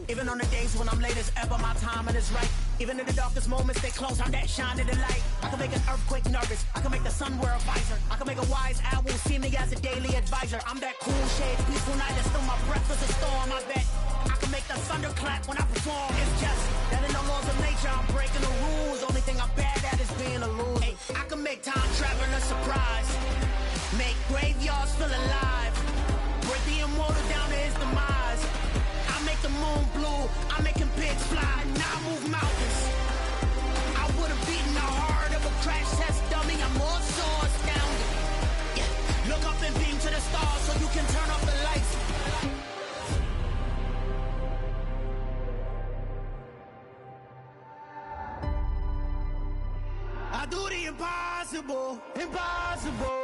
Even on the days when I'm late as ever, my timing is right. Even in the darkest moments, stay close, I'm that shine of the light. I can make an earthquake nervous, I can make the sun wear a visor. I can make a wise owl see me as a daily advisor. I'm that cool shade, peaceful night, and still my breath is a storm, I bet. I can make the thunder clap when I perform. It's just that in the laws of nature, I'm breaking the rules. Only thing I'm bad at is being a loser. Hey, I can make time travel a surprise. Make graveyards feel alive. Break the immortal down to his demise. I make the moon blue. I'm making pigs fly. Now I move mountains. I would have beaten the heart of a crash test dummy. I'm more so astounded. Yeah. Look up and beam to the stars so you can turn off the lights. I do the impossible, impossible.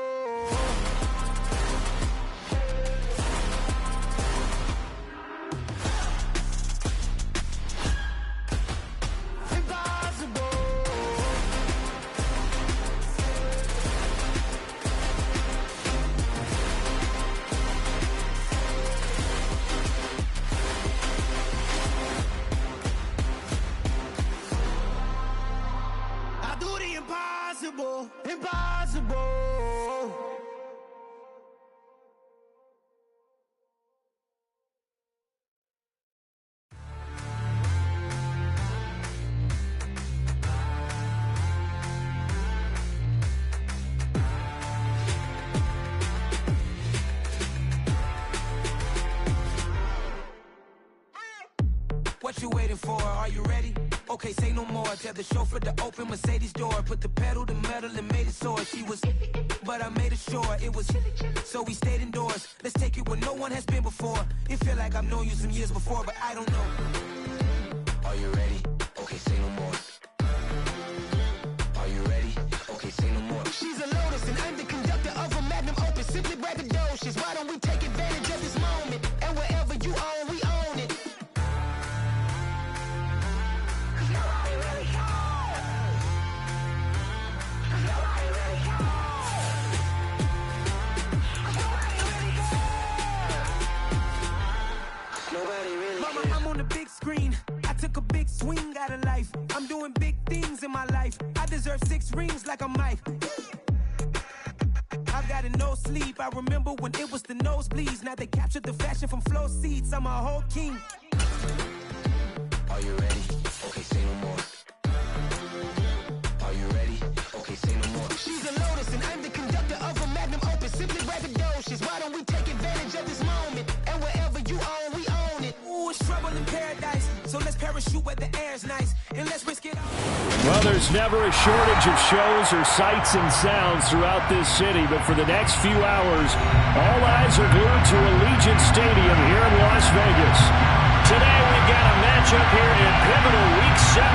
Impossible, impossible. What you waiting for? Are you ready? Okay, say no more. Tell the chauffeur to open Mercedes door. Put the pedal to metal and made it soar. She was, but I made it sure it was. So we stayed indoors. Let's take it where no one has been before. It feel like I've known you some years before, but I don't know. Are you ready? Okay, say no more. Are you ready? Okay, say no more. She's a Lotus and I'm the conductor of a magnum opus. Simply braggadocious. Why don't we take advantage of this moment? And wherever you own, we own it. Mama, I'm on the big screen. I took a big swing out of life. I'm doing big things in my life. I deserve 6 rings like a Mike. I've gotten no sleep. I remember when it was the nosebleeds. Now they captured the fashion from flow seats. I'm a whole king. Are you ready? Okay, say no more. Are you ready? Okay, say no more. She's a Lotus and I'm the conductor of a magnum opus. Simply braggadocious. Why don't we take advantage of this moment? And wherever you own, we own it. Ooh, it's trouble in paradise. So let's parachute where the air's nice. And let's risk it all. Well, there's never a shortage of shows or sights and sounds throughout this city. But for the next few hours, all eyes are glued to Allegiant Stadium here in Las Vegas. Today we've got a matchup here in pivotal Week 7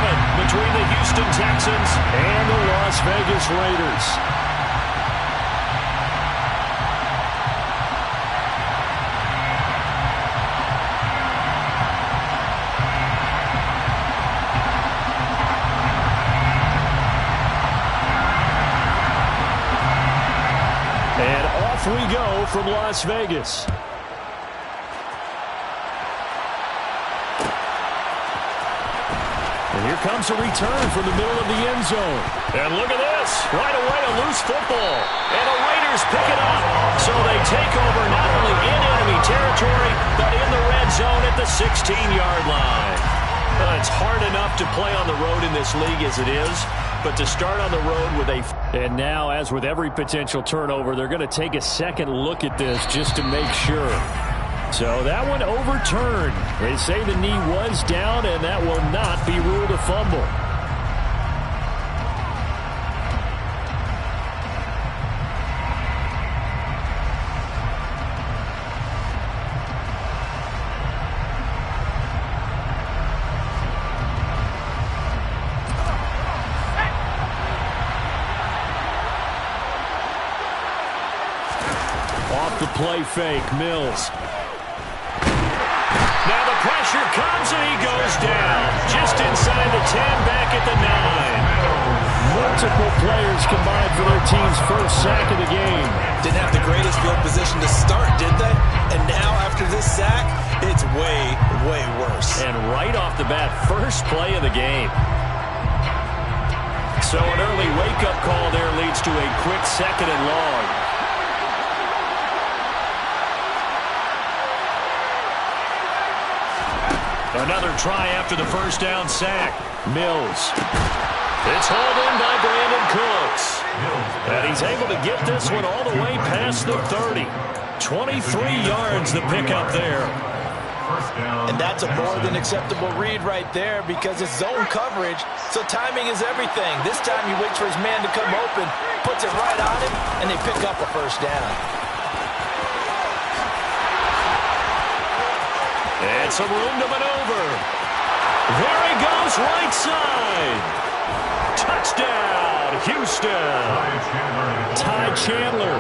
between the Houston Texans and the Las Vegas Raiders. And off we go from Las Vegas. And here comes a return from the middle of the end zone. And look at this. Right away, a loose football. And the Raiders pick it up. So they take over not only in enemy territory, but in the red zone at the 16-yard line. It's hard enough to play on the road in this league as it is. But to start on the road with a... And now, as with every potential turnover, they're going to take a second look at this just to make sure. So that one overturned. They say the knee was down, and that will not be ruled a fumble. Off the play fake, Mills. Now the pressure comes and he goes down. Just inside the 10, back at the 9. Multiple players combined for their team's first sack of the game. Didn't have the greatest field position to start, did they? And now after this sack, it's way, way worse. And right off the bat, first play of the game. So an early wake-up call there leads to a quick 2nd and long. Another try after the first down sack. Mills. It's hauled in by Brandon Cooks. And he's able to get this one all the way past the 30. 23 yards the pickup there. And that's a more than acceptable read right there because it's zone coverage, so timing is everything. This time he waits for his man to come open, puts it right on him, and they pick up a first down. And some room to maneuver. There he goes, right side. Touchdown, Houston. Ty Chandler,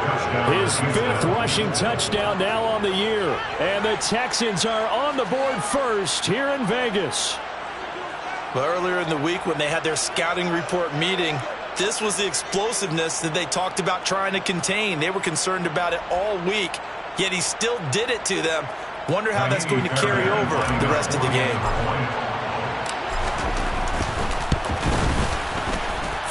his 5th rushing touchdown now on the year. And the Texans are on the board first here in Vegas. Well, earlier in the week when they had their scouting report meeting, this was the explosiveness that they talked about trying to contain. They were concerned about it all week, yet he still did it to them. Wonder how that's going to carry over the rest of the game.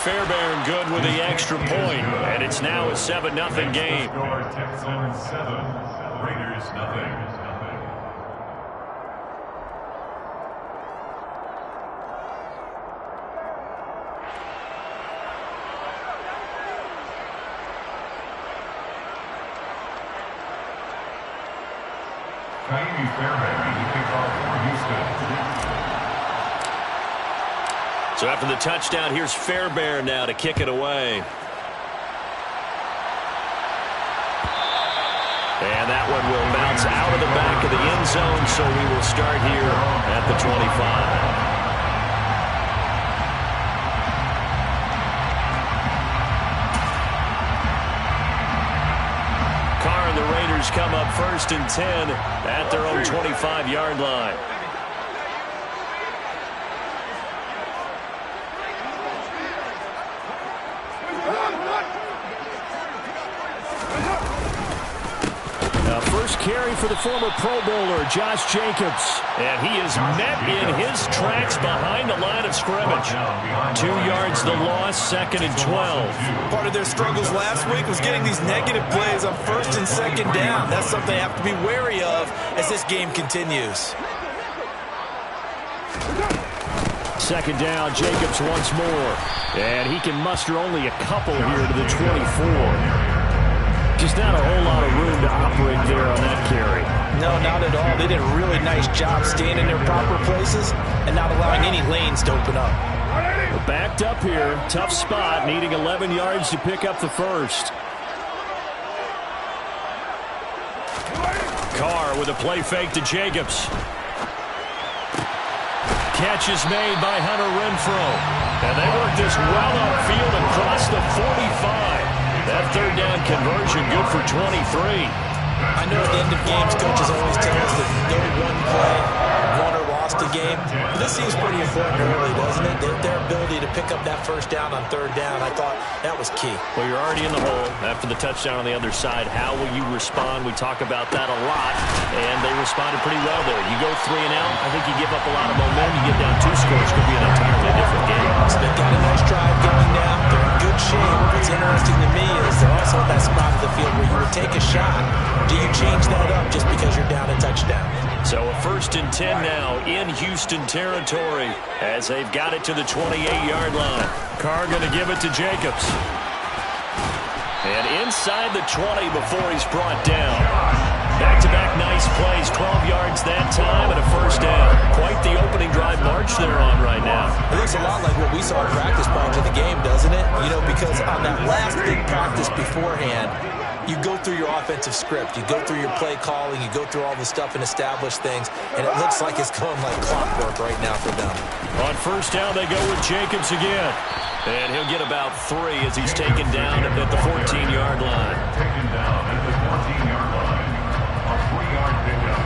Fairbairn good with the extra point, and it's now a 7-0 game. Texans 7, Raiders 0. Fairbairn, the kickoff for Houston. So after the touchdown, here's Fairbairn now to kick it away. And that one will bounce out of the back of the end zone, so we will start here at the 25. The Raiders come up 1st and 10 at their own 25-yard line. First carry for the former Pro Bowler, Josh Jacobs. And he is met in his tracks behind the line of scrimmage. 2 yards the loss, 2nd and 12. Part of their struggles last week was getting these negative plays on 1st and 2nd down. That's something they have to be wary of as this game continues. 2nd down, Jacobs once more. And he can muster only a couple here to the 24. Just not a whole lot of room to operate there on that carry. No, not at all. They did a really nice job staying in their proper places and not allowing any lanes to open up. We're backed up here. Tough spot, needing 11 yards to pick up the first. Carr with a play fake to Jacobs. Catch is made by Hunter Renfrow. And they work this well upfield across the 45. That 3rd down conversion good for 23. I know at the end of games, coaches always tell us that no one play won or lost a game. But this seems pretty important early, doesn't it? Their ability to pick up that 1st down on 3rd down, I thought that was key. Well, you're already in the hole after the touchdown on the other side. How will you respond? We talk about that a lot, and they responded pretty well there. You go 3 and out, I think you give up a lot of momentum. You get down 2 scores, could be an entirely different game. So they've got a nice drive going now. They're in good shape. What's interesting to me is they're also at that spot of the field where you would take a shot. Do you change that up just because you're down a touchdown? So a 1st and 10 now in Houston territory as they've got it to the 28-yard line. Carr going to give it to Jacobs. And inside the 20 before he's brought down. Back-to-back nice plays, 12 yards that time and a 1st down. Quite the opening drive march they're on right now. It looks a lot like what we saw in practice prior to the game, doesn't it? You know, because on that last big practice beforehand, you go through your offensive script. You go through your play calling. You go through all the stuff and establish things. And it looks like it's going like clockwork right now for them. On 1st down, they go with Jacobs again. And he'll get about 3 as he's taken down at the 14-yard line. Taken down at the 14-yard line. A 3-yard pickup.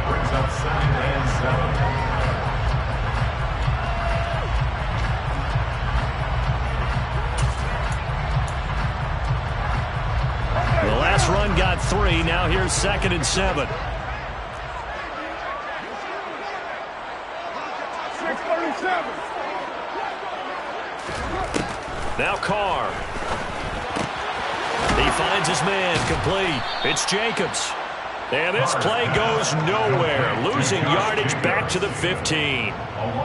Brings up 2nd and 7. Now here's 2nd and 7. 637. Now Carr. He finds his man, complete. It's Jacobs. And this play goes nowhere. Losing yardage back to the 15.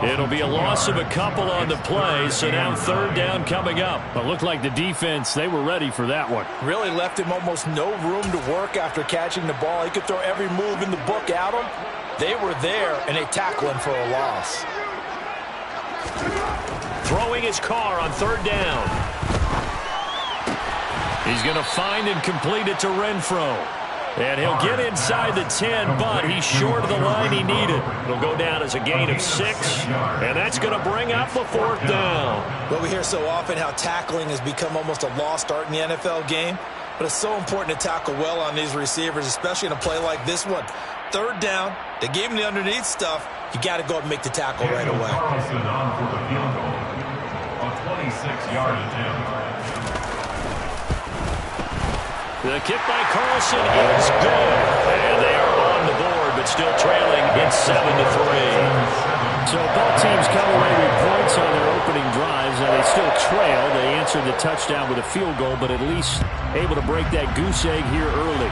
It'll be a loss of a couple on the play, so now 3rd down coming up. It looked like the defense, they were ready for that one. Really left him almost no room to work after catching the ball. He could throw every move in the book at him. They were there, and they tackle him for a loss. Throwing his car on 3rd down. He's going to find and complete it to Renfro. And he'll get inside the 10, but he's short of the line he needed. It'll go down as a gain of 6, and that's going to bring up the 4th down. Well, we hear so often how tackling has become almost a lost art in the NFL game, but it's so important to tackle well on these receivers, especially in a play like this one. 3rd down, they gave him the underneath stuff. You got to go up and make the tackle right away. Carlson on for the field goal. A 26-yard attempt. The kick by Carlson is good. And they are on the board, but still trailing. It's 7-3. So both teams come away with points on their opening drives. Now they still trail. They answered the touchdown with a field goal, but at least able to break that goose egg here early.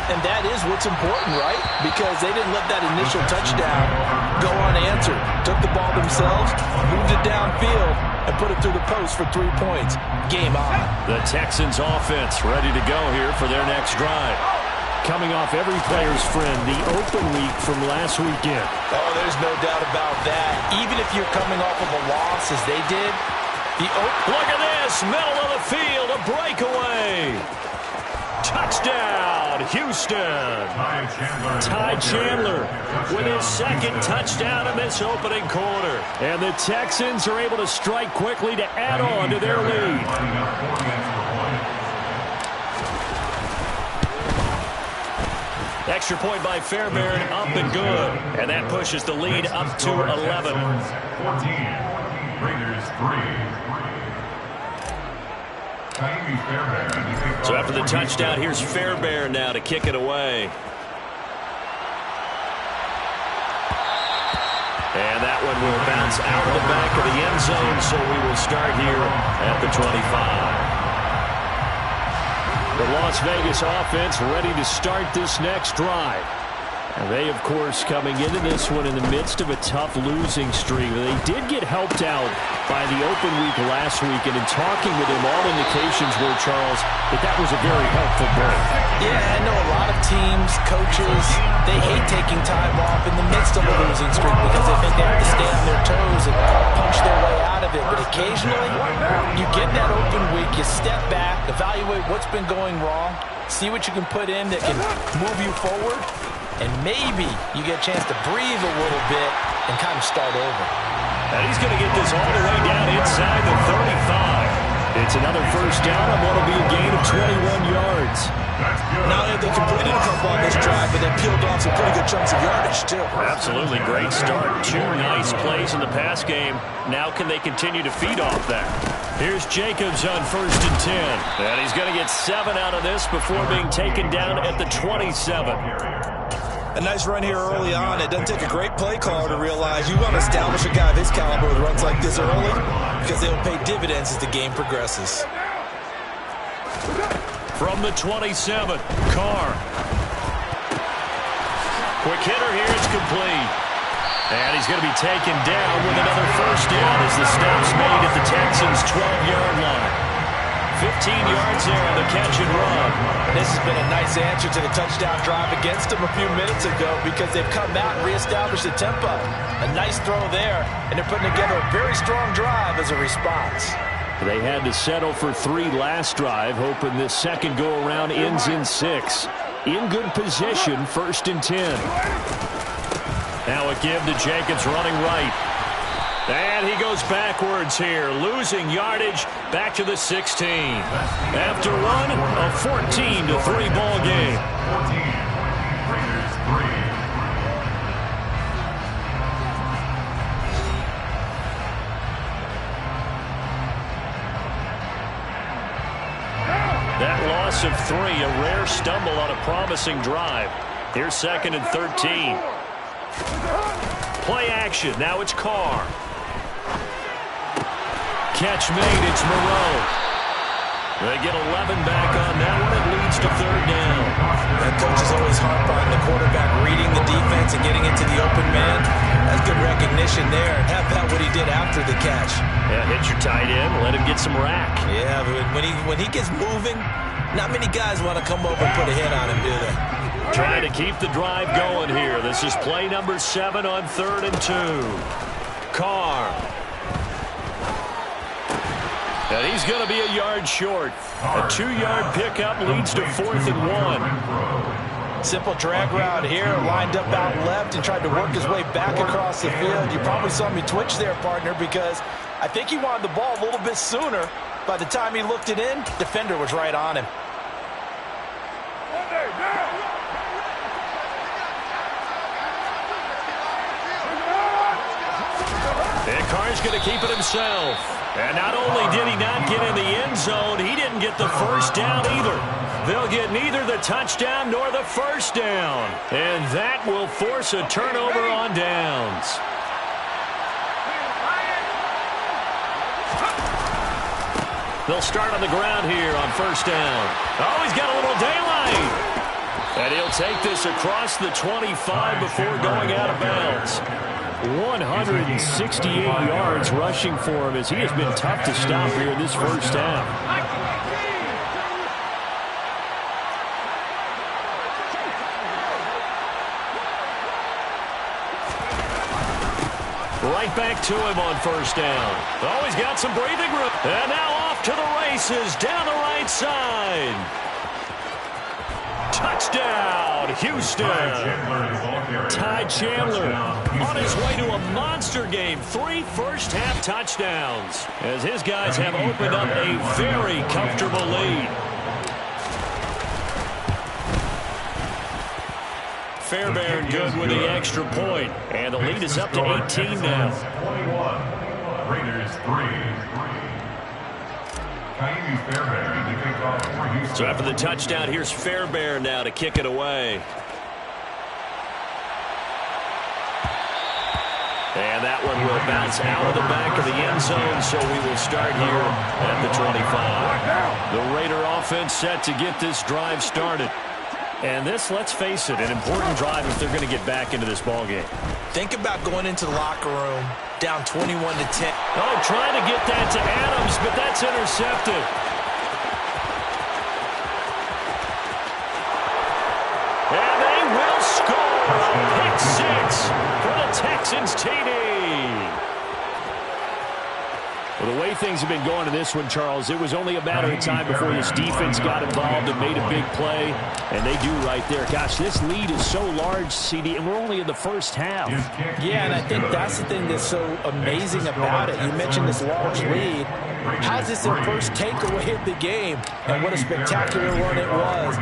And that is what's important, right? Because they didn't let that initial touchdown go unanswered. Took the ball themselves, moved it downfield, and put it through the post for 3 points. Game on. The Texans offense ready to go here for their next drive. Coming off every player's friend, the open week from last weekend. Oh, there's no doubt about that. Even if you're coming off of a loss as they did, look at this, middle of the field, a breakaway. Touchdown, Houston. Ty Chandler with his 2nd touchdown in this opening quarter. And the Texans are able to strike quickly to add on to their lead. Extra point by Fairbairn, up and good. And that pushes the lead up to 11. 14, Raiders 3. So after the touchdown, here's Fairbairn now to kick it away. And that one will bounce out of the back of the end zone, so we will start here at the 25. The Las Vegas offense ready to start this next drive. And they, of course, coming into this one in the midst of a tough losing streak. They did get helped out by the open week last week, and in talking with him, all indications were, Charles, that was a very helpful break. Yeah, I know a lot of teams, coaches, they hate taking time off in the midst of a losing streak because they think they have to stay on their toes and punch their way out of it. But occasionally, you get that open week, you step back, evaluate what's been going wrong, see what you can put in that can move you forward, and maybe you get a chance to breathe a little bit and kind of start over. And he's going to get this all the way down inside the 35. It's another 1st down on what will be a gain of 21 yards. Not only have they completed a couple on this drive, but they peeled off some pretty good chunks of yardage, too. Absolutely great start. 2 nice plays in the pass game. Now can they continue to feed off that? Here's Jacobs on 1st and 10. And he's going to get 7 out of this before being taken down at the 27. A nice run here early on. It doesn't take a great play caller to realize you want to establish a guy of his caliber with runs like this early because they'll pay dividends as the game progresses. From the 27, Carr. Quick hitter here, it's complete. And he's going to be taken down with another 1st down as the stop's made at the Texans' 12-yard line. 15 yards there on the catch and run. This has been a nice answer to the touchdown drive against them a few minutes ago because they've come out and reestablished the tempo. A nice throw there, and they're putting together a very strong drive as a response. They had to settle for 3 last drive, hoping this second go-around ends in 6. In good position, 1st and 10. Now a give to Jacobs running right. And he goes backwards here, losing yardage back to the 16. After one, a 14-3 ball game. 14, Raiders 3. That loss of 3, a rare stumble on a promising drive. Here's 2nd and 13. Play action. Now it's Carr. Catch made. It's Moreau. They get 11 back on that one. It leads to 3rd down. That coach is always harp on the quarterback reading the defense and getting into the open man. That's good recognition there. How about what he did after the catch? Yeah, hit your tight end. Let him get some rack. Yeah, but when he gets moving, not many guys want to come over and put a hit on him, do they? Trying to keep the drive going here. This is play number 7 on 3rd and 2. Carr. And he's going to be a yard short. A 2-yard pickup leads to 4th and 1. Simple drag route here, lined up out left and tried to work his way back across the field. You probably saw me twitch there, partner, because I think he wanted the ball a little bit sooner. By the time he looked it in, defender was right on him. And Carr's going to keep it himself. And not only did he not get in the end zone, he didn't get the first down either. They'll get neither the touchdown nor the first down. And that will force a turnover on downs. They'll start on the ground here on 1st down. Oh, he's got a little daylight. And he'll take this across the 25 before going out of bounds. 168 yards rushing for him as he has been tough to stop here in this first half. Right back to him on 1st down. Oh, he's got some breathing room. And now off to the races down the right side. Touchdown, Houston. Ty Chandler on his way to a monster game. 3 first-half touchdowns as his guys have opened up a very comfortable lead. Fairbairn good with the extra point. And the lead is up to 18 now. 21, Raiders 3. So after the touchdown, here's Fairbairn now to kick it away. And that one will bounce out of the back of the end zone, so we will start here at the 25. The Raider offense set to get this drive started. And this, let's face it, an important drive if they're going to get back into this ballgame. Think about going into the locker room down 21-10. Oh, trying to get that to Adams, but that's intercepted. And they will score a pick 6 for the Texans TD. Well, the way things have been going in this one, Charles, it was only a matter of time before this defense got involved and made a big play, and they do right there. Gosh, this lead is so large, CD, and we're only in the first half. Yeah, and I think that's the thing that's so amazing about it. You mentioned this large lead. How's this their first takeaway of the game? And what a spectacular one it was.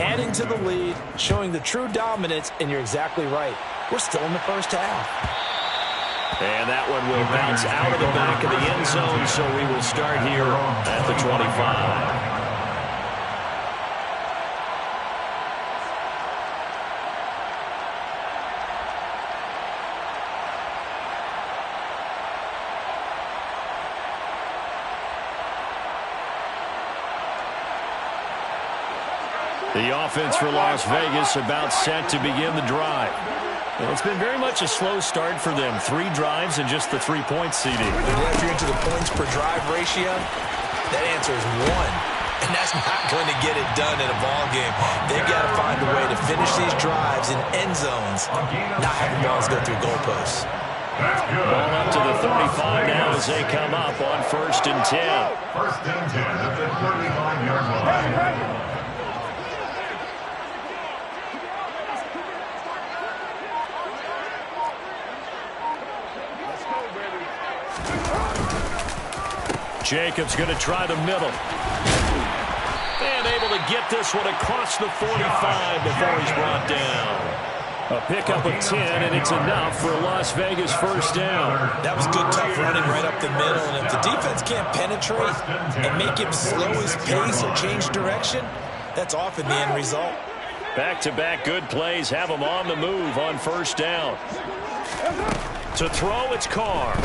Adding to the lead, showing the true dominance, and you're exactly right. We're still in the first half. And that one will bounce out of the back of the end zone, so we will start here at the 25. The offense for Las Vegas about set to begin the drive. Well, it's been very much a slow start for them. 3 drives and just the 3 points, CD. If you're into the points per drive ratio, that answer is 1. And that's not going to get it done in a ball game. They've got to find a way to finish these drives in end zones, not having balls go through goalposts. Ball up to the 35 now as they come up on 1st and 10. 1st and 10 at the 35-yard line. Jacobs going to try the middle. And able to get this one across the 45 before he's brought down. A pickup of 10, and it's enough for a Las Vegas first down. That was good, tough running right up the middle. And if the defense can't penetrate and make him slow his pace or change direction, That's often the end result. Back-to-back good plays have them on the move on first down. To throw, it's Carr.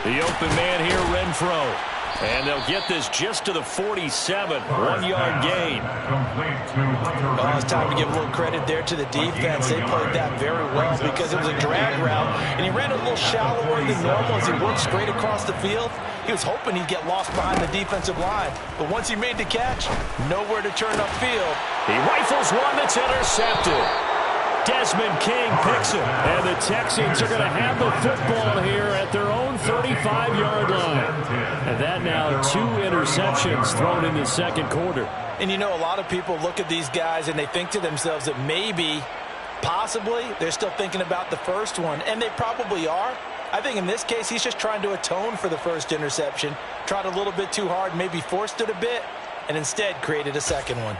The open man here, Renfro. And they'll get this just to the 47. 1-yard gain. Well, it's time to give a little credit there to the defense. They played that very well because it was a drag route, and he ran a little shallower than normal as he worked straight across the field. He was hoping he'd get lost behind the defensive line, but once he made the catch, nowhere to turn upfield. He rifles one that's intercepted. Desmond King picks it, and the Texans are going to have the football here at their own 35-yard line. And that now 2 interceptions thrown in the second quarter. And you know, a lot of people look at these guys and they think to themselves that maybe, possibly, they're still thinking about the first one, and they probably are. I think in this case, he's just trying to atone for the first interception, tried a little bit too hard, maybe forced it a bit, and instead created a second one.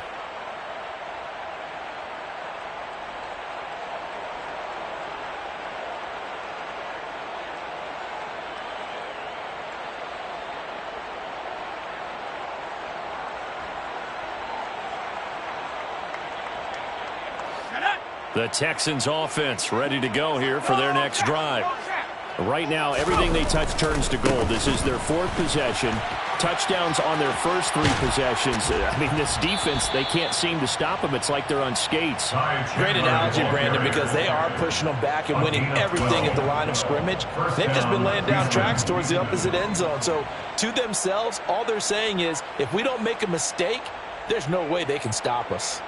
The Texans offense ready to go here for their next drive. Right now, everything they touch turns to gold. This is their 4th possession. Touchdowns on their first 3 possessions. I mean, this defense, they can't seem to stop them. It's like they're on skates. Great analogy, Brandon, because they are pushing them back and winning everything at the line of scrimmage. They've just been laying down tracks towards the opposite end zone. So, to themselves, all they're saying is, if we don't make a mistake, there's no way they can stop us.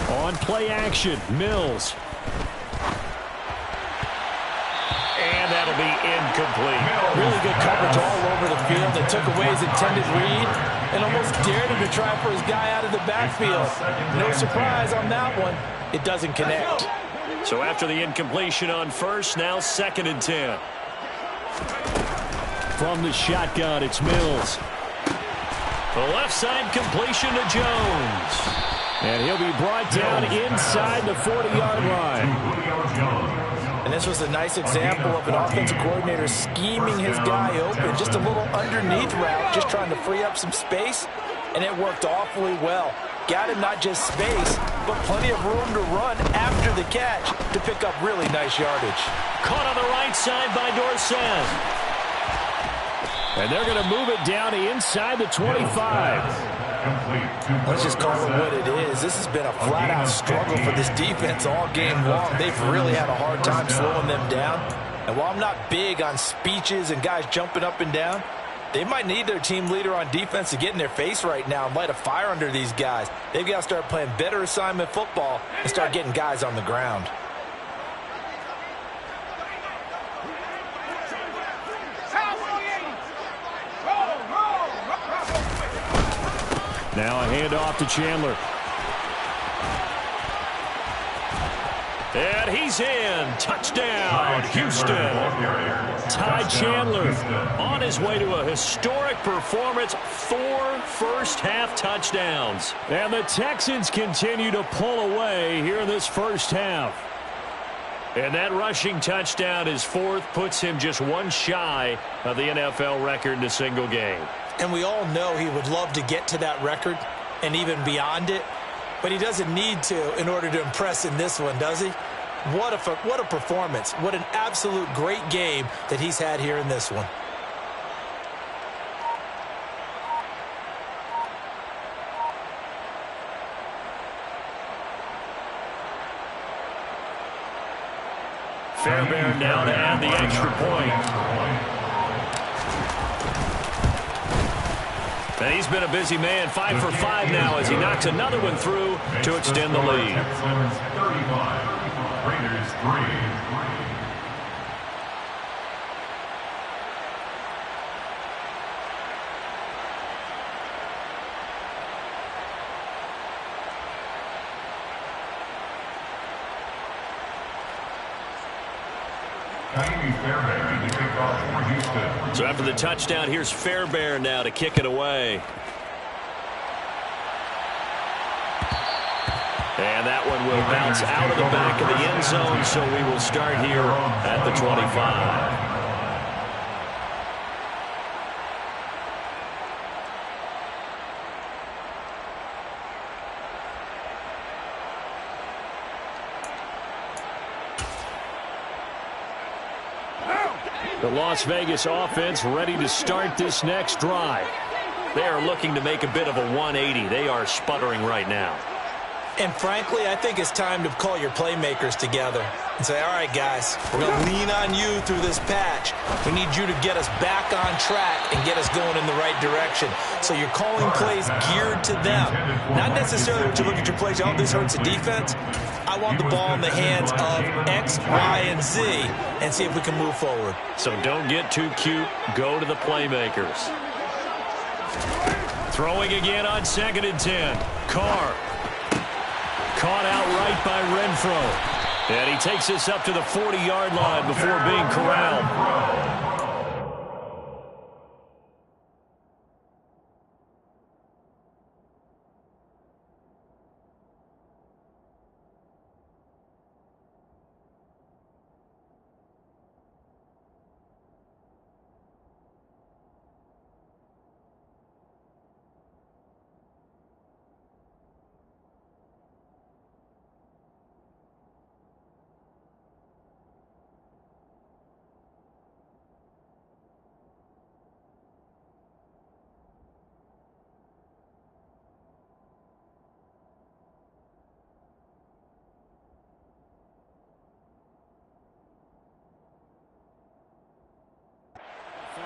On play action, Mills. And that'll be incomplete. Really good coverage all over the field. They took away his intended read and almost dared him to try for his guy out of the backfield. No surprise on that one. It doesn't connect. So after the incompletion on first, now 2nd and 10. From the shotgun, it's Mills. The left side completion to Jones. And he'll be brought down inside the 40-yard line. And this was a nice example of an offensive coordinator scheming his guy open. Just a little underneath route, just trying to free up some space. And it worked awfully well. Got him not just space, but plenty of room to run after the catch to pick up really nice yardage. Caught on the right side by Dorsett. And they're going to move it down inside the 25. Let's just call it what it is. This has been a flat-out struggle for this defense all game long. They've really had a hard time slowing them down. And while I'm not big on speeches and guys jumping up and down, they might need their team leader on defense to get in their face right now and light a fire under these guys. They've got to start playing better assignment football and start getting guys on the ground. Now a handoff to Chandler. And he's in. Touchdown, Houston. Ty Chandler on his way to a historic performance. 4 first-half touchdowns. And the Texans continue to pull away here in this first half. And that rushing touchdown, his 4th, puts him just 1 shy of the NFL record in a single game. And we all know he would love to get to that record and even beyond it, but he doesn't need to in order to impress in this one, does he? What a performance. What an absolute great game that he's had here in this one. Fairbairn now to add the extra point. And he's been a busy man, 5 for 5 now as he knocks another one through to extend the lead. Texans 35, Raiders 3. Fairbairn to kick off for Houston. So after the touchdown, here's Fairbairn now to kick it away. And that one will bounce out of the back of the end zone, so we will start here at the 25. The Las Vegas offense ready to start this next drive. They are looking to make a bit of a 180. They are sputtering right now. And frankly, I think it's time to call your playmakers together and say, all right, guys, we're going to lean on you through this patch. We need you to get us back on track and get us going in the right direction. So you're calling plays geared to them. Not necessarily when you look at your plays, oh, this hurts the defense. I want the ball in the hands of X, Y, and Z and see if we can move forward. So don't get too cute. Go to the playmakers. Throwing again on 2nd and 10. Carr. Caught out right by Renfro. And he takes this up to the 40-yard line before being corralled.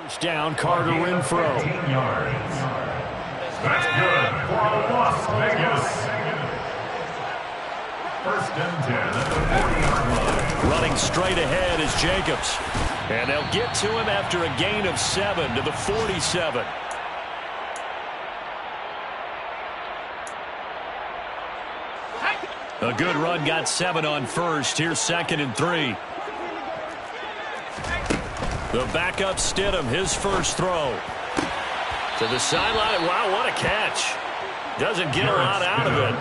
First down, Carter Renfro. 15 yards. That's good for Las Vegas. First and 10 at the 40-yard line. Running straight ahead is Jacobs. And they'll get to him after a gain of 7 to the 47. A good run, got 7 on first. Here's 2nd and 3. The backup Stidham, his first throw. To the sideline. Wow, what a catch. Doesn't get a lot out of it,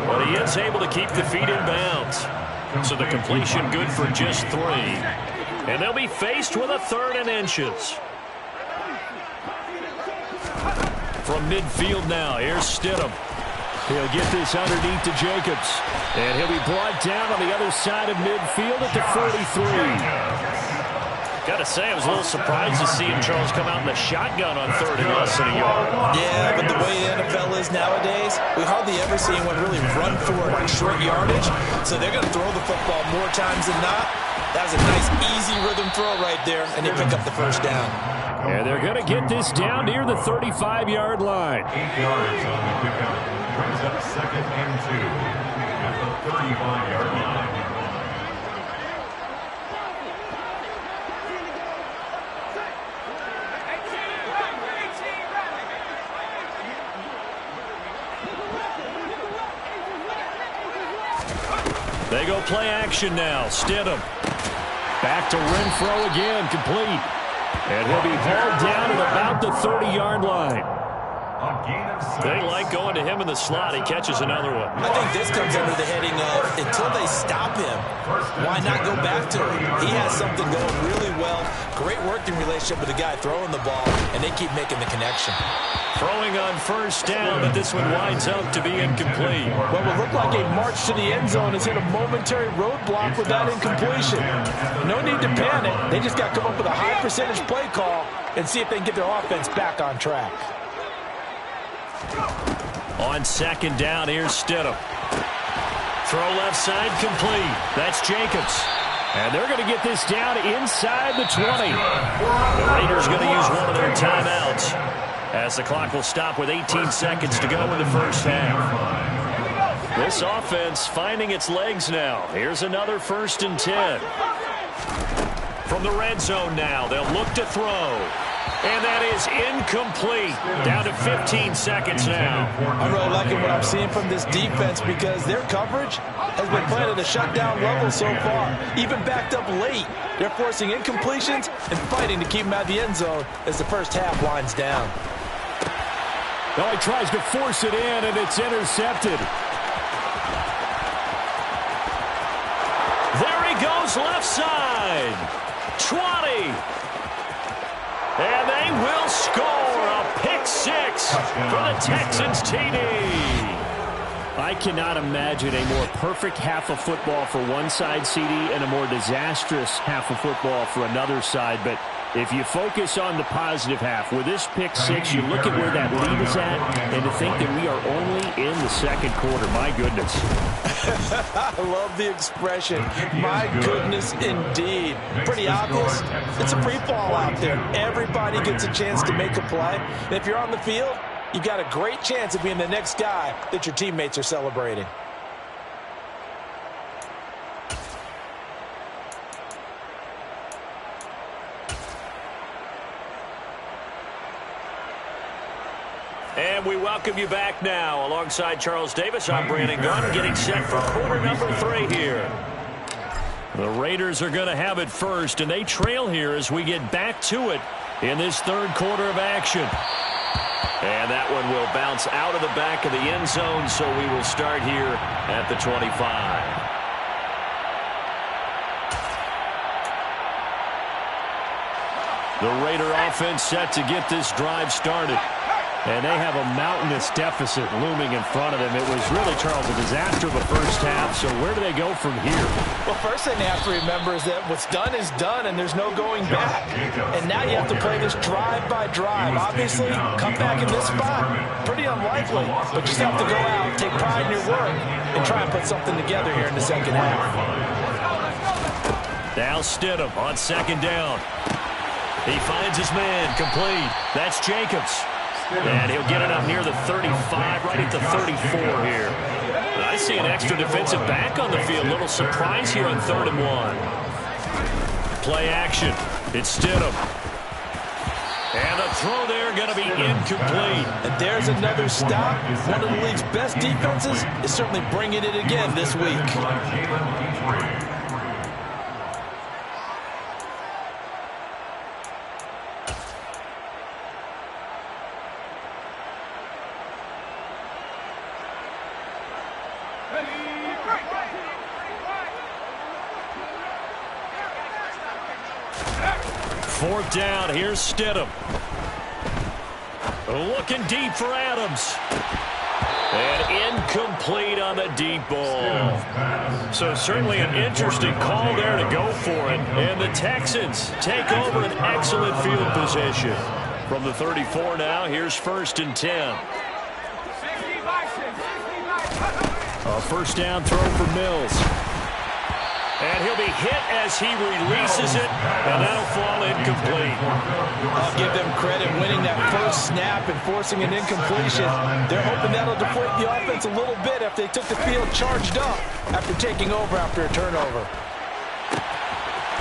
but he is able to keep the feet in bounds. So the completion good for just 3. And they'll be faced with a 3rd and inches. From midfield now, here's Stidham. He'll get this underneath to Jacobs. And he'll be brought down on the other side of midfield at the 43. Got to say, I was a little surprised to see him, Charles, come out in the shotgun on 3rd and less than a yard. Yeah, but the way the NFL is nowadays, we hardly ever see anyone really run for it on short yardage. So they're going to throw the football more times than not. That was a nice, easy rhythm throw right there, and they pick up the first down. And they're going to get this down near the 35-yard line. 8 yards on the pickup. Brings up 2nd and 2 at the 35-yard line. They go play action now. Stidham. Back to Renfro again, complete. And he'll be hauled down at about the 30-yard line. They like going to him in the slot. He catches another one. I think this comes under the heading of, until they stop him, why not go back to him? He has something going really well. Great working relationship with the guy throwing the ball, and they keep making the connection. Throwing on first down, but this one winds up to be incomplete. What will look like a march to the end zone is hit a momentary roadblock with that incompletion. No need to panic. They just got to come up with a high percentage play call and see if they can get their offense back on track. On 2nd down, here's Stidham. Throw left side, complete. That's Jacobs. And they're going to get this down inside the 20. The Raiders going to use one of their timeouts, as the clock will stop with 18 seconds to go in the first half. This offense finding its legs now. Here's another 1st and 10. From the red zone now, they'll look to throw. And that is incomplete. Down to 15 seconds now. I'm really liking what I'm seeing from this defense because their coverage has been playing at a shutdown level so far. Even backed up late, they're forcing incompletions and fighting to keep them out of the end zone as the first half winds down. Well, he tries to force it in, and it's intercepted. left side. 20. And they will score a pick six for the Texans TD. I cannot imagine a more perfect half of football for one side, CD, and a more disastrous half of football for another side. But if you focus on the positive half, with this pick six, you look at where that lead is at, and to think that we are only in the second quarter. My goodness. I love the expression. My goodness, indeed. Pretty obvious. It's a free fall out there. Everybody gets a chance to make a play. And if you're on the field, you've got a great chance of being the next guy that your teammates are celebrating. And we welcome you back now. Alongside Charles Davis, I'm Brandon Gunn, getting set for quarter number 3 here. The Raiders are going to have it first, and they trail here as we get back to it in this third quarter of action. And that one will bounce out of the back of the end zone, so we will start here at the 25. The Raider offense set to get this drive started. And they have a mountainous deficit looming in front of them. It was really, Charles, a disaster the first half. So where do they go from here? Well, first thing they have to remember is that what's done is done, and there's no going back. And now you have to play this drive by drive. Obviously, come back in this spot, pretty unlikely. But you just have to go out, take pride in your work, and try and put something together here in the second half. Now Stidham on second down. He finds his man, complete. That's Jacobs. And he'll get it up near the 35, right at the 34 here. I see an extra defensive back on the field. A little surprise here on 3rd and 1. Play action. It's Stidham. And the throw there going to be incomplete. And there's another stop. One of the league's best defenses is certainly bringing it again this week. 4th down. Here's Stidham. Looking deep for Adams. And incomplete on the deep ball. So certainly an interesting call there to go for it. And the Texans take over an excellent field position. From the 34 now, here's 1st and 10. A first down throw for Mills. And he'll be hit as he releases it, and that'll fall incomplete. I'll give them credit winning that first snap and forcing an incompletion. They're hoping that'll deflate the offense a little bit after they took the field charged up after taking over after a turnover.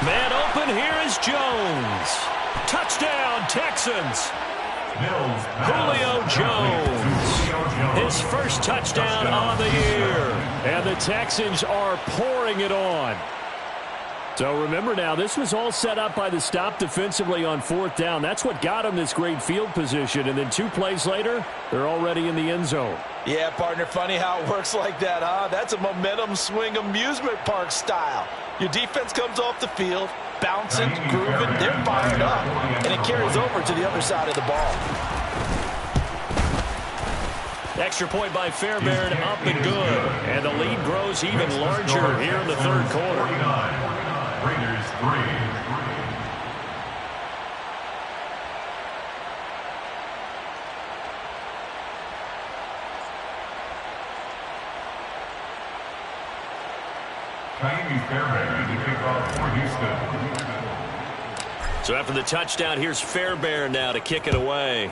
Man open, here is Jones. Touchdown, Texans. Julio Jones. His first touchdown on the year. And the Texans are pouring it on. So remember now, this was all set up by the stop defensively on 4th down. That's what got them this great field position. And then 2 plays later, they're already in the end zone. Yeah, partner, funny how it works like that, huh? That's a momentum swing amusement park style. Your defense comes off the field, bouncing, grooving, they're fired up, and it carries over to the other side of the ball. Extra point by Fairbairn, up and good. And the lead grows even larger here in the 3rd quarter. Raiders 3. Fairbairn to kick off for Houston. So after the touchdown, here's Fairbairn now to kick it away.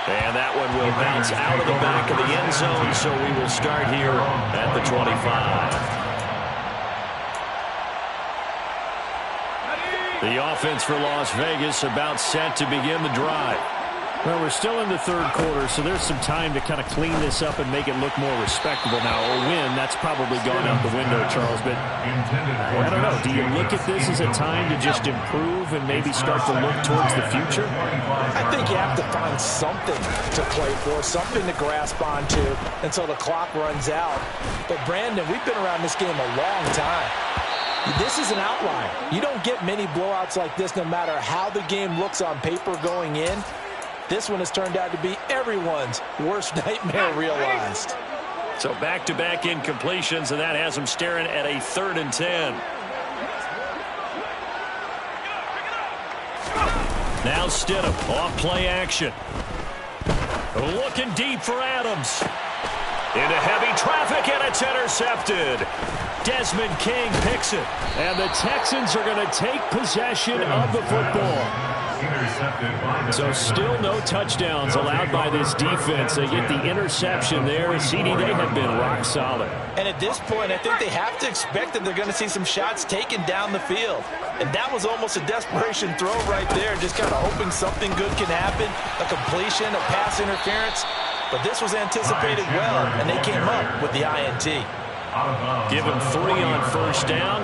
And that one will bounce out of the back of the end zone, so we will start here at the 25. The offense for Las Vegas about set to begin the drive. Well, we're still in the third quarter, so there's some time to kind of clean this up and make it look more respectable. Now, a win, that's probably gone out the window, Charles, but I don't know. Do you look at this as a time to just improve and maybe start to look towards the future? I think you have to find something to play for, something to grasp onto until the clock runs out. But, Brandon, we've been around this game a long time. This is an outlier. You don't get many blowouts like this no matter how the game looks on paper going in. This one has turned out to be everyone's worst nightmare realized. So back-to-back incompletions, and that has them staring at a 3rd and 10. Now Stidham, off play action. Looking deep for Adams. Into heavy traffic, and it's intercepted. Desmond King picks it. And the Texans are going to take possession of the football. So still no touchdowns allowed by this defense. They get the interception there. CD, they have been rock solid. And at this point, I think they have to expect that they're going to see some shots taken down the field. And that was almost a desperation throw right there, just kind of hoping something good can happen, a completion, a pass interference. But this was anticipated well, and they came up with the INT. Give him 3 on first down.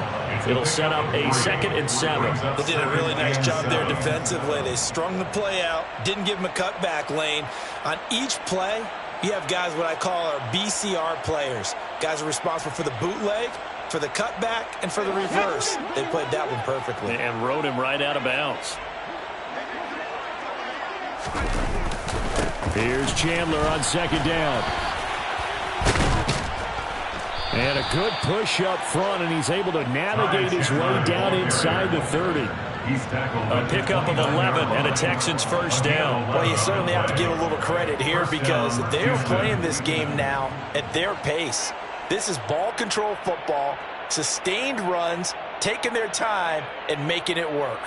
It'll set up a 2nd and 7. They did a really nice job there defensively. They strung the play out, didn't give him a cutback lane. On each play, you have guys what I call our BCR players. Guys are responsible for the bootleg, for the cutback, and for the reverse. They played that one perfectly. And rode him right out of bounds. Here's Chandler on 2nd down. And a good push up front, and he's able to navigate his way down inside the 30. A pickup of 11 and a Texans first down. Well, you certainly have to give a little credit here because they're playing this game now at their pace. This is ball control football, sustained runs, taking their time, and making it work.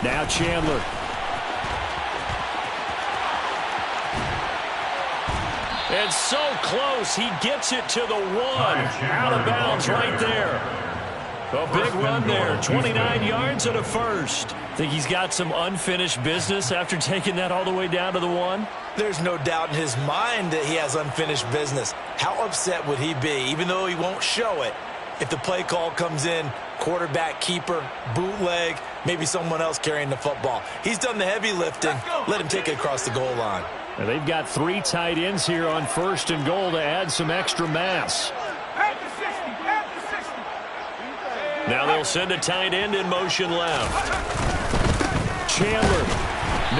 Now Chandler. And so close, he gets it to the 1. Out of bounds right there. A big run there, 29 yards and a first. Think he's got some unfinished business after taking that all the way down to the 1? There's no doubt in his mind that he has unfinished business. How upset would he be, even though he won't show it, if the play call comes in, quarterback keeper, bootleg, maybe someone else carrying the football. He's done the heavy lifting. Let him take it across the goal line. Now they've got 3 tight ends here on 1st and goal to add some extra mass. Now they'll send a tight end in motion left. Chandler,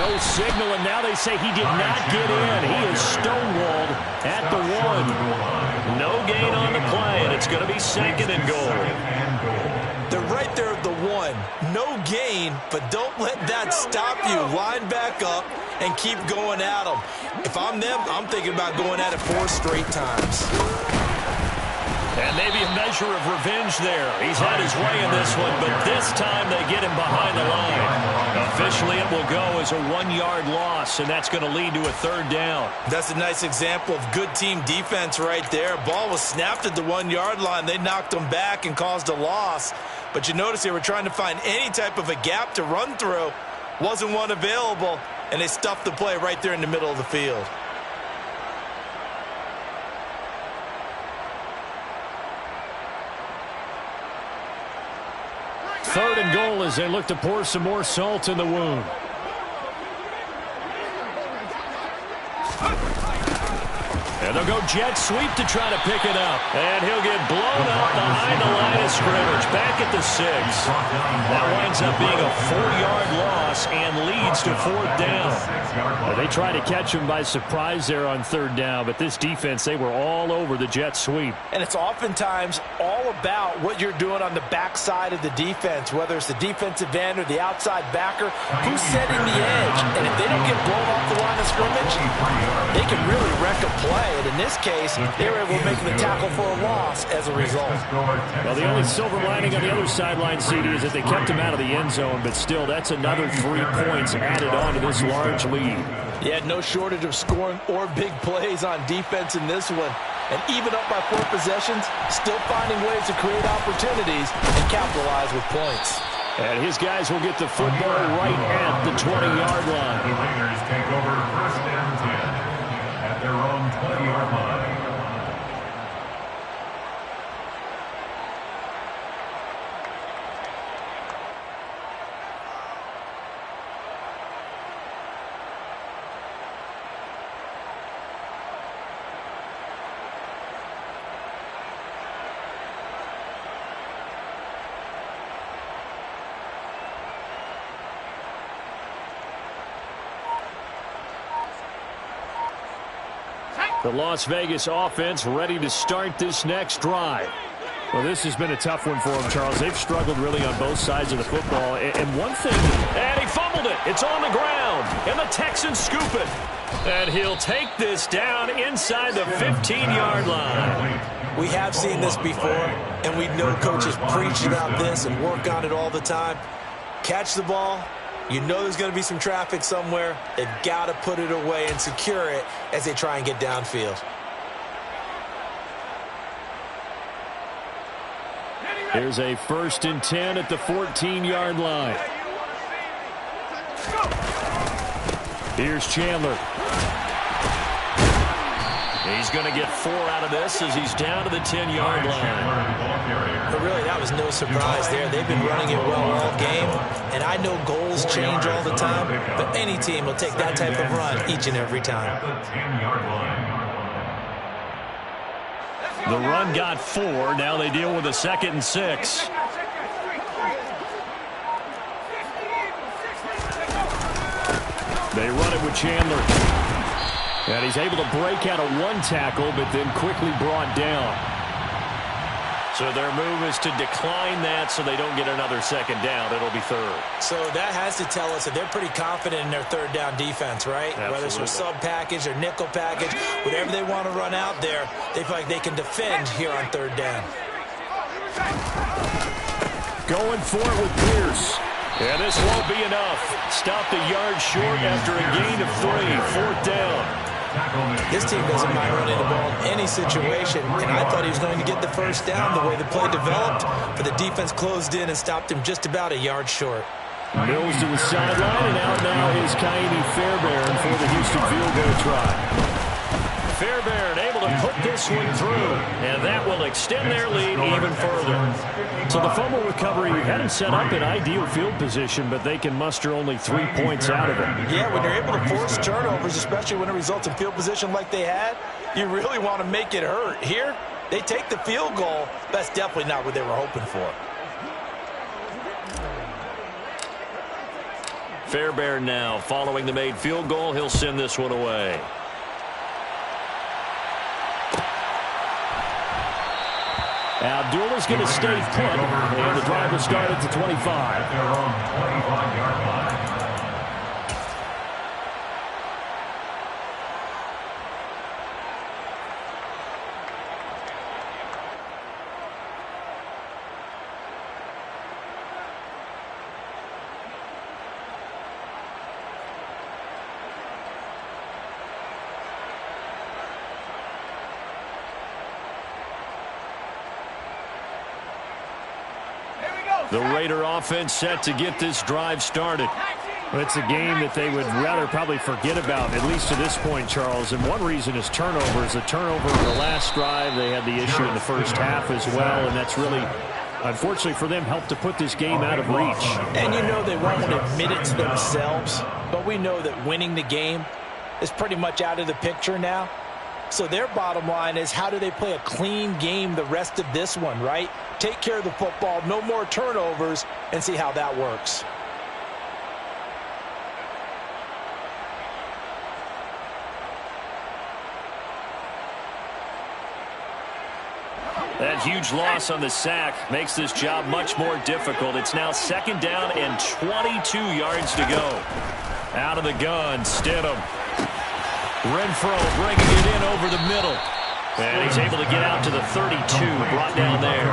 no signal, and now they say he did not get in. He is stonewalled at the 1. No gain on the play, and it's going to be 2nd and goal. They're right there at the 1. No gain, but don't let that stop you. Line back up and keep going at them. If I'm them, I'm thinking about going at it 4 straight times. And maybe a measure of revenge there. He's had his way in this one, but this time they get him behind the line. Officially, it will go as a 1-yard loss, and that's going to lead to a 3rd down. That's a nice example of good team defense right there. Ball was snapped at the 1-yard line. They knocked them back and caused a loss. But you notice they were trying to find any type of a gap to run through. Wasn't one available, and they stuffed the play right there in the middle of the field. Third and goal as they look to pour some more salt in the wound. And they'll go jet sweep to try to pick it up. And he'll get blown up behind the line of scrimmage. Back at the 6. That winds up being a 4-yard loss and leads to 4th down. Well, they try to catch him by surprise there on 3rd down, but this defense, they were all over the jet sweep. And it's oftentimes all about what you're doing on the backside of the defense, whether it's the defensive end or the outside backer, who's setting the edge. And if they don't get blown off the line of scrimmage, they can really wreck a play. And in this case, they were able to make the tackle for a loss as a result. Well, the only only silver lining on the other sideline, CD, is that they kept him out of the end zone, but still, that's another 3 points added on to this large lead. Yeah, no shortage of scoring or big plays on defense in this one. And even up by 4 possessions, still finding ways to create opportunities and capitalize with points. And his guys will get the football right at the 20-yard line. The Raiders take over 1st and 10 at their own 20-yard line. The Las Vegas offense ready to start this next drive. Well, this has been a tough one for them, Charles. They've struggled really on both sides of the football. And one thing, and he fumbled it. It's on the ground, and the Texans scoop it. And he'll take this down inside the 15-yard line. We have seen this before, and we know coaches preach about this and work on it all the time. Catch the ball. You know there's going to be some traffic somewhere. They've got to put it away and secure it as they try and get downfield. Here's a 1st and 10 at the 14-yard line. Here's Chandler. He's going to get 4 out of this as he's down to the 10-yard line. But really, that was no surprise there. They've been running it well all game. And I know goals change all the time, but any team will take that type of run each and every time. The run got 4. Now they deal with a 2nd and 6. They run it with Chandler. And he's able to break out of 1 tackle, but then quickly brought down. So their move is to decline that so they don't get another 2nd down. It'll be 3rd. So that has to tell us that they're pretty confident in their 3rd down defense, right? Absolutely. Whether it's a sub package or nickel package, whatever they want to run out there, they feel like they can defend here on 3rd down. Going for it with Pierce. And this won't be enough. Stopped a yard short after a gain of 3. 4th down. This team doesn't mind running the ball in any situation, and I thought he was going to get the 1st down the way the play developed, but the defense closed in and stopped him just about a yard short. Mills to the sideline, and out now is Kaimi Fairbairn for the Houston field goal try. Fairbairn able to put this one through, and that will extend their lead even further. So the fumble recovery had him set up in ideal field position, but they can muster only 3 points out of it. Yeah, when you're able to force turnovers, especially when it results in field position like they had, you really want to make it hurt. Here, they take the field goal. That's definitely not what they were hoping for. Fairbairn now following the made field goal. He'll send this one away. Abdullah's going to stay put, and the drive will start at the 25. Their own 25-yard line. The Raider offense set to get this drive started. It's a game that they would rather probably forget about, at least to this point, Charles. And one reason is turnovers. A turnover in the last drive. They had the issue in the first half as well, and that's really, unfortunately for them, helped to put this game out of reach. And you know they won't admit it to themselves, but we know that winning the game is pretty much out of the picture now. So their bottom line is, how do they play a clean game the rest of this one, right? Take care of the football, no more turnovers, and see how that works. That huge loss on the sack makes this job much more difficult. It's now 2nd down and 22 yards to go. Out of the gun, Stidham. Renfro bringing it in over the middle. And he's able to get out to the 32, brought down there.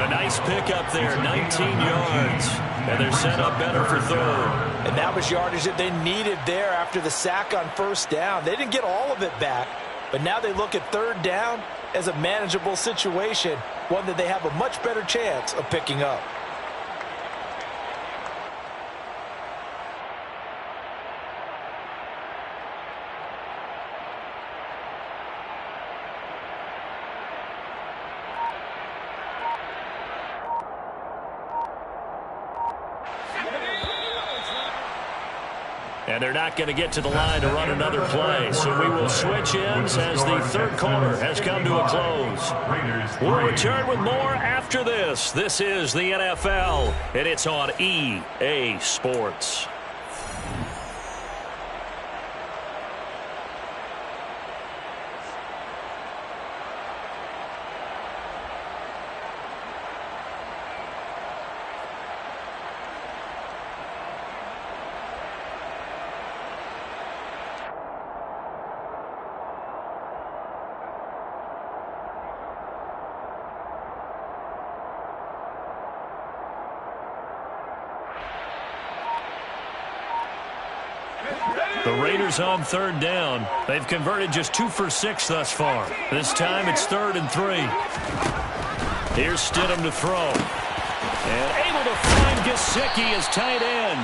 A nice pickup there, 19 yards. And they're set up better for third. And that was yardage that they needed there after the sack on first down. They didn't get all of it back, but now they look at third down as a manageable situation, one that they have a much better chance of picking up. And they're not going to get to the line to run another play. So we will switch ends as the third quarter has come to a close. We'll return with more after this. This is the NFL, and it's on EA Sports. The Raiders on third down. They've converted just 2 for 6 thus far. This time it's 3rd and 3. Here's Stidham to throw. And able to find Gesicki as tight end.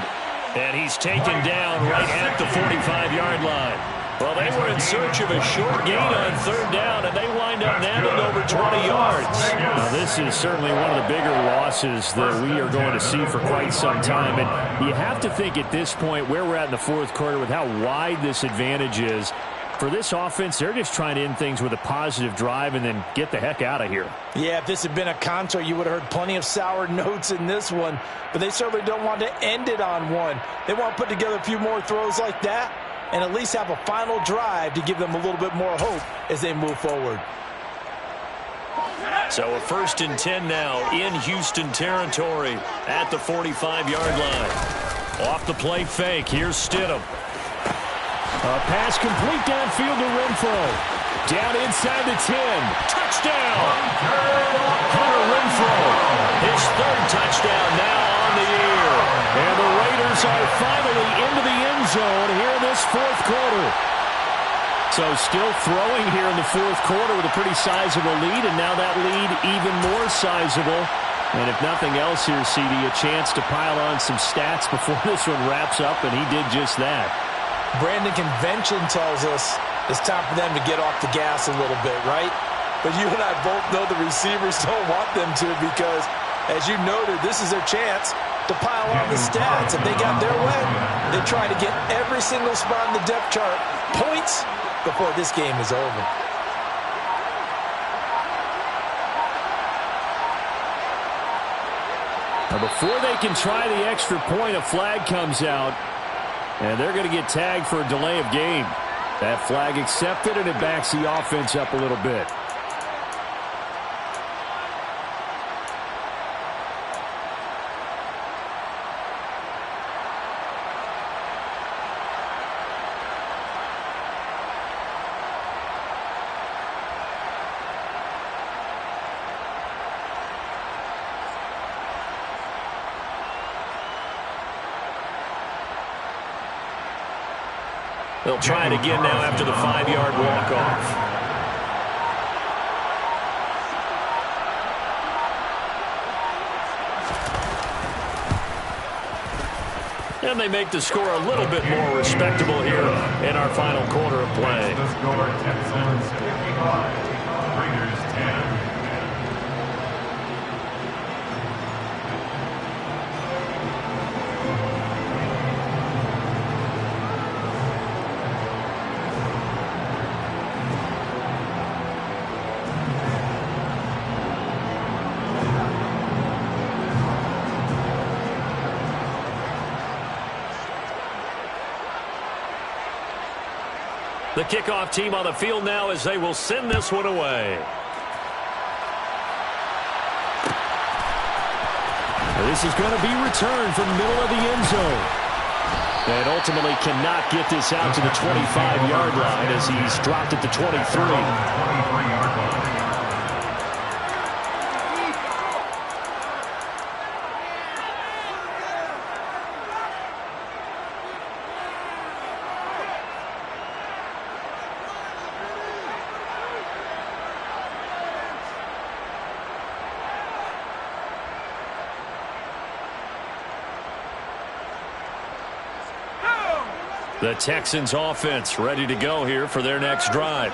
And he's taken down right at the 45-yard line. Well, they were in search of a short gain on third down, and they wind up nabbing over 20 yards. Now, this is certainly one of the bigger losses that we are going to see for quite some time. And you have to think at this point where we're at in the fourth quarter with how wide this advantage is. For this offense, they're just trying to end things with a positive drive and then get the heck out of here. Yeah, if this had been a concert, you would have heard plenty of sour notes in this one. But they certainly don't want to end it on one. They want to put together a few more throws like that and at least have a final drive to give them a little bit more hope as they move forward. So a 1st and 10 now in Houston territory at the 45-yard line. Off the play fake, here's Stidham. A pass complete downfield to Renfro. Down inside the 10. Touchdown! Hunter Renfro, his 3rd touchdown now on the year. And the Raiders are finally into the end zone here in this fourth quarter. So still throwing here in the fourth quarter with a pretty sizable lead, and now that lead even more sizable. And if nothing else here, CD, a chance to pile on some stats before this one wraps up, and he did just that. Brandon, convention tells us it's time for them to get off the gas a little bit, right? But you and I both know the receivers don't want them to because, as you noted, this is their chance to pile on the stats. If they got their way, they try to get every single spot in the depth chart points before this game is over. Now before they can try the extra point, a flag comes out, and they're going to get tagged for a delay of game. That flag accepted, and it backs the offense up a little bit. They'll try it again now after the 5-yard walk-off. And they make the score a little bit more respectable here in our final quarter of play. The score, Texans 55, Raiders 10. The kickoff team on the field now as they will send this one away. This is going to be returned from the middle of the end zone. And ultimately cannot get this out to the 25-yard line as he's dropped at the 23. 23-yard line. The Texans offense ready to go here for their next drive.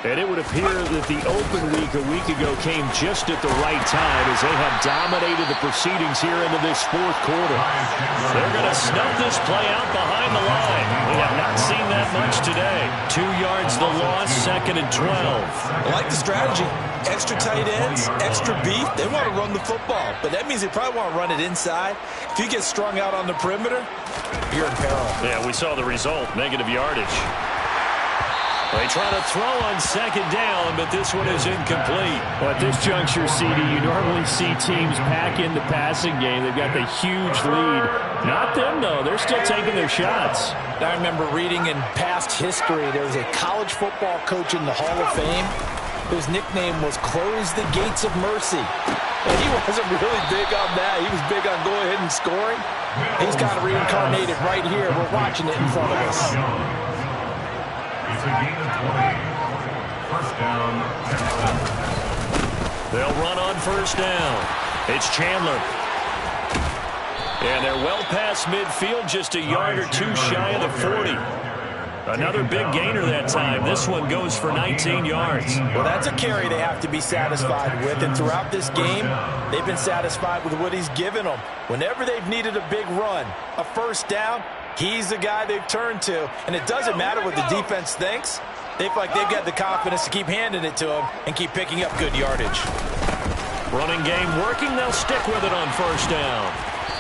And it would appear that the open week a week ago came just at the right time as they have dominated the proceedings here into this fourth quarter. They're going to snuff this play out behind the line. We have not seen that much today. 2 yards the loss, 2nd and 12. I like the strategy. Extra tight ends, extra beef. They want to run the football, but that means they probably want to run it inside. If you get strung out on the perimeter, you're in peril. Yeah, we saw the result, negative yardage. They try to throw on 2nd down, but this one is incomplete. Well, at this juncture, CD, you normally see teams pack in the passing game. They've got the huge lead. Not them, though. They're still taking their shots. I remember reading in past history, there was a college football coach in the Hall of Fame whose nickname was Close the Gates of Mercy. And he wasn't really big on that. He was big on go ahead and scoring. He's kind of reincarnated right here. We're watching it in front of us. It's a gain of 20. First down, Texans. They'll run on first down. It's Chandler. And they're well past midfield, just a yard or two shy of the 40. Another big gainer that time. This one goes for 19 yards. Well, that's a carry they have to be satisfied with. And throughout this game, they've been satisfied with what he's given them. Whenever they've needed a big run, a first down, he's the guy they've turned to. And it doesn't matter what the defense thinks. They feel like they've got the confidence to keep handing it to him and keep picking up good yardage. Running game working. They'll stick with it on first down.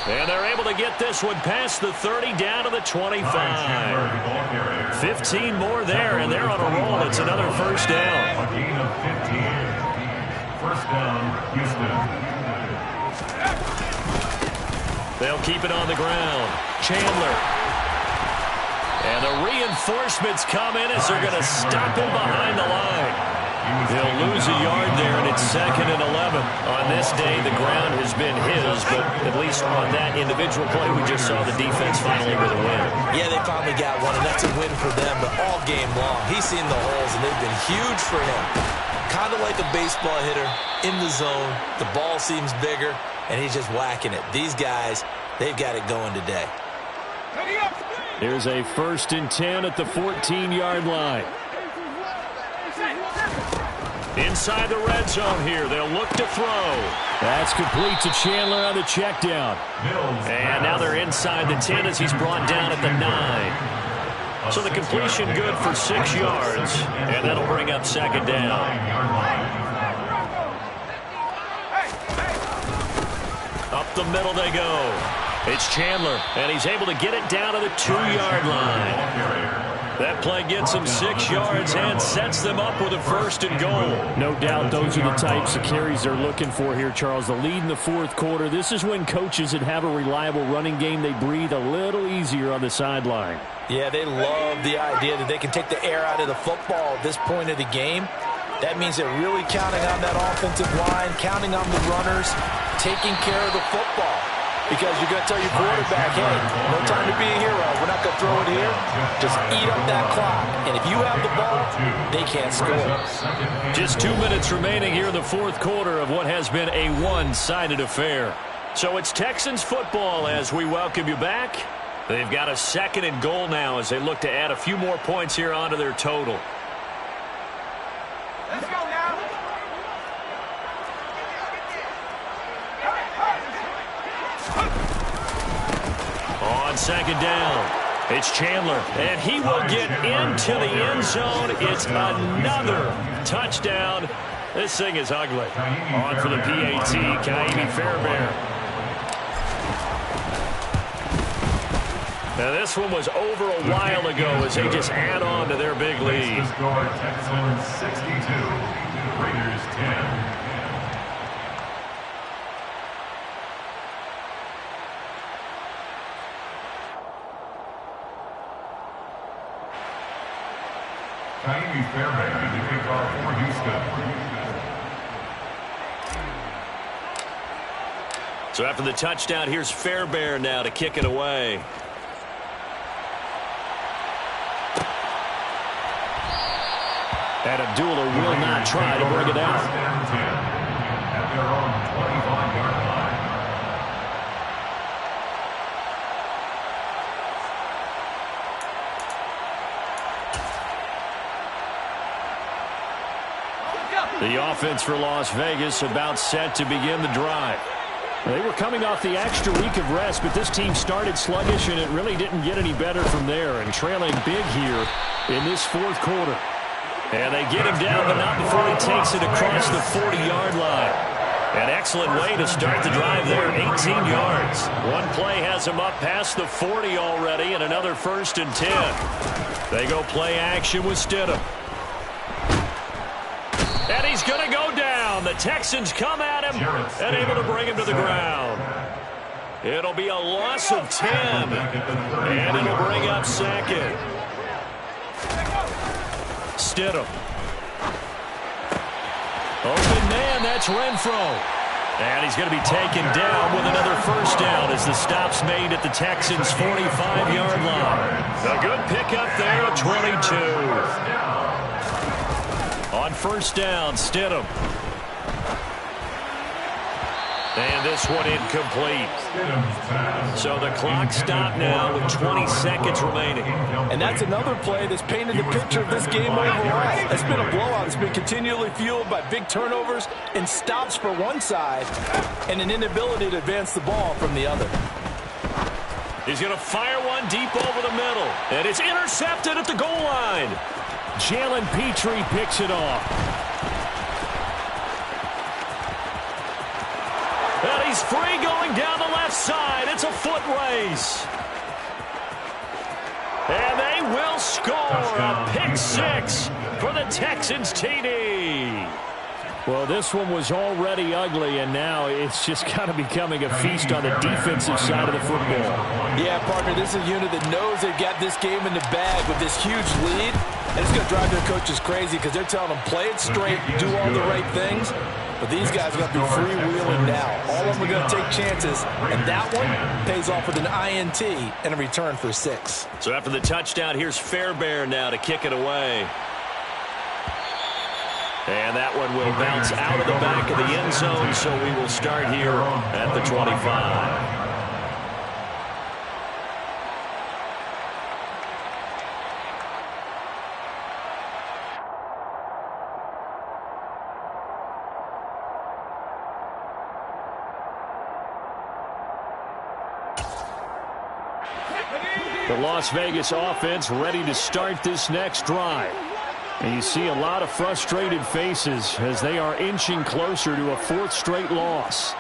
And they're able to get this one past the 30 down to the 25. 15 more there, and they're on a roll. It's another first down. A gain of 15. First down, Houston. They'll keep it on the ground. Chandler. And the reinforcements come in as they're going to stop him behind the line. He'll lose a yard there, and it's 2nd and 11. On this day, the ground has been his, but at least on that individual play, we just saw the defense finally with a win. Yeah, they finally got one, and that's a win for them, but all game long, he's seen the holes, and they've been huge for him. Kind of like a baseball hitter in the zone. The ball seems bigger, and he's just whacking it. These guys, they've got it going today. Here's a 1st and 10 at the 14-yard line. Inside the red zone here. They'll look to throw. That's complete to Chandler on the check down. And now they're inside the 10 as he's brought down at the 9. So the completion good for 6 yards. And that'll bring up 2nd down. Up the middle they go. It's Chandler. And he's able to get it down to the 2-yard line. That play gets them 6 yards and sets them up with a 1st and goal. No doubt those are the types of carries they're looking for here, Charles. The lead in the fourth quarter. This is when coaches that have a reliable running game, they breathe a little easier on the sideline. Yeah, they love the idea that they can take the air out of the football at this point of the game. That means they're really counting on that offensive line, counting on the runners, taking care of the football. Because you're going to tell your quarterback, hey, no time to be a hero. We're not going to throw it here. Just eat up that clock. And if you have the ball, they can't score. Just 2 minutes remaining here in the fourth quarter of what has been a one-sided affair. So it's Texans football as we welcome you back. They've got a 2nd and goal now as they look to add a few more points here onto their total. Let's go now. On 2nd down, it's Chandler, and he will get into the end zone. It's another touchdown. This thing is ugly. On for the PAT, Kaimi Fairbairn. Now this one was over a while ago as they just add on to their big lead. The score, Texans 62, Raiders 10. Fairbairn to kick off for Houston. So after the touchdown, here's Fairbairn now to kick it away. And Abdullah will not try to bring it out. At their own 25-yard line. The offense for Las Vegas about set to begin the drive. They were coming off the extra week of rest, but this team started sluggish, and it really didn't get any better from there, and trailing big here in this fourth quarter. And they get him down, but not before he takes it across the 40-yard line. An excellent way to start the drive there, 18 yards. One play has him up past the 40 already, and another 1st and 10. They go play action with Stidham. And he's going to go down. The Texans come at him and able to bring him to the ground. It'll be a loss of 10, and it'll bring up 2nd. Stidham. Open man, that's Renfro. And he's going to be taken down with another 1st down as the stop's made at the Texans' 45-yard line. A good pickup there at 22. On 1st down, Stidham. And this one incomplete. So the clock stopped now with 20 seconds remaining. And that's another play that's painted the picture of this game overall. It's been a blowout. It's been continually fueled by big turnovers and stops for one side and an inability to advance the ball from the other. He's going to fire one deep over the middle. And it's intercepted at the goal line. Jalen Petrie picks it off. And he's free going down the left side. It's a foot race. And they will score a pick 6 for the Texans TD. Well, this one was already ugly, and now it's just kind of becoming a feast on the defensive side of the football. Yeah, partner, this is a unit that knows they've got this game in the bag with this huge lead. And it's going to drive their coaches crazy because they're telling them, play it straight, do all the right things. But these guys are going to be freewheeling now. All of them are going to take chances, and that one pays off with an INT and a return for 6. So after the touchdown, here's Fairbairn now to kick it away. And that one will bounce out of the back of the end zone, so we will start here at the 25. The Las Vegas offense ready to start this next drive. And you see a lot of frustrated faces as they are inching closer to a 4th straight loss.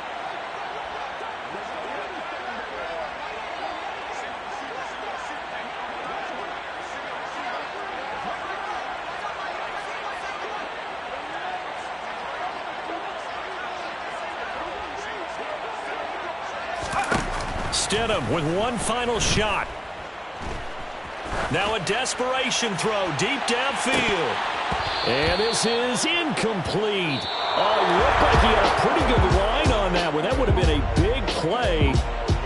Stidham with one final shot. Now a desperation throw deep downfield. And this is incomplete. Oh, it looked like he had a pretty good line on that one. That would have been a big play,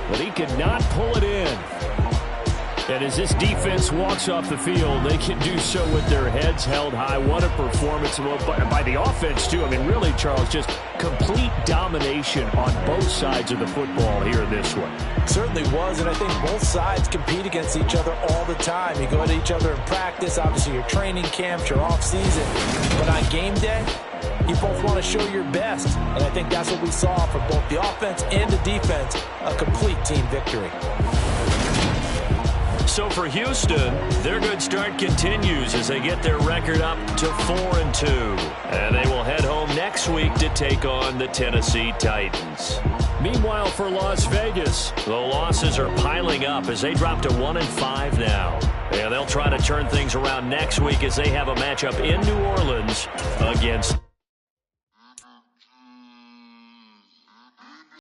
but he could not pull it in. And as this defense walks off the field, they can do so with their heads held high. What a performance by the offense, too. I mean, really, Charles, just complete domination on both sides of the football here in this one. Certainly was, and I think both sides compete against each other all the time. You go at each other in practice, obviously your training camps, your off-season. But on game day, you both want to show your best. And I think that's what we saw from both the offense and the defense, a complete team victory. So for Houston, their good start continues as they get their record up to 4-2. And they will head home next week to take on the Tennessee Titans. Meanwhile, for Las Vegas, the losses are piling up as they drop to 1-5 now. And they'll try to turn things around next week as they have a matchup in New Orleans against